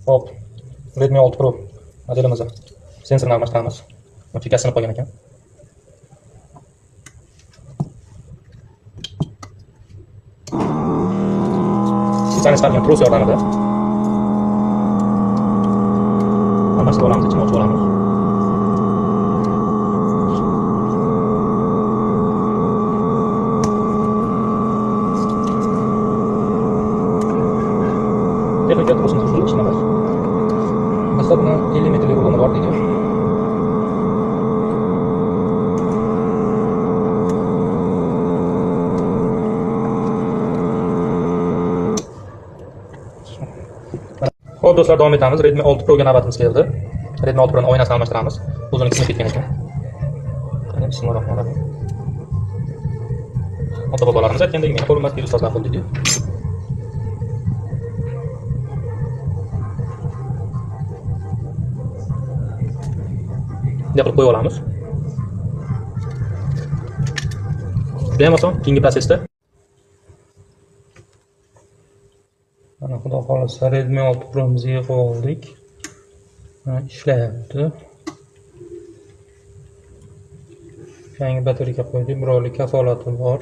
Hop, Redmi 6 Pro modelimizni sensorini almashtiramiz. Notifikatsiya sinib qolgan ekan. Sensor chiqargan tros yordamida almashtirib olamiz, ichini ochib olamiz. Texnika trosini usul ishlamash. Mesela buna 50 metrelik rulonu var dedik. Hop do'stlar, davom etamiz. Redmi 6 Pro'ga navbatimiz keldi. Redmi 6 Pro'ning oynasini almashtiramiz. O'zini sinib ketgan ekan. Qani bismillahirrohmanirrohim. Ota-bobolarimiz aytgandek, men qo'limdan kelib ustozlar qo'l dedi. Bunday qilib qo'yib olamiz. Juda ham oson, keyingi prosesda. Mana xudo xolasa Redmi 6 Pro'mizni yig'ib oldik. Ishlayapti. Yangi batareya qo'ydik, bir oylik kafolati bor.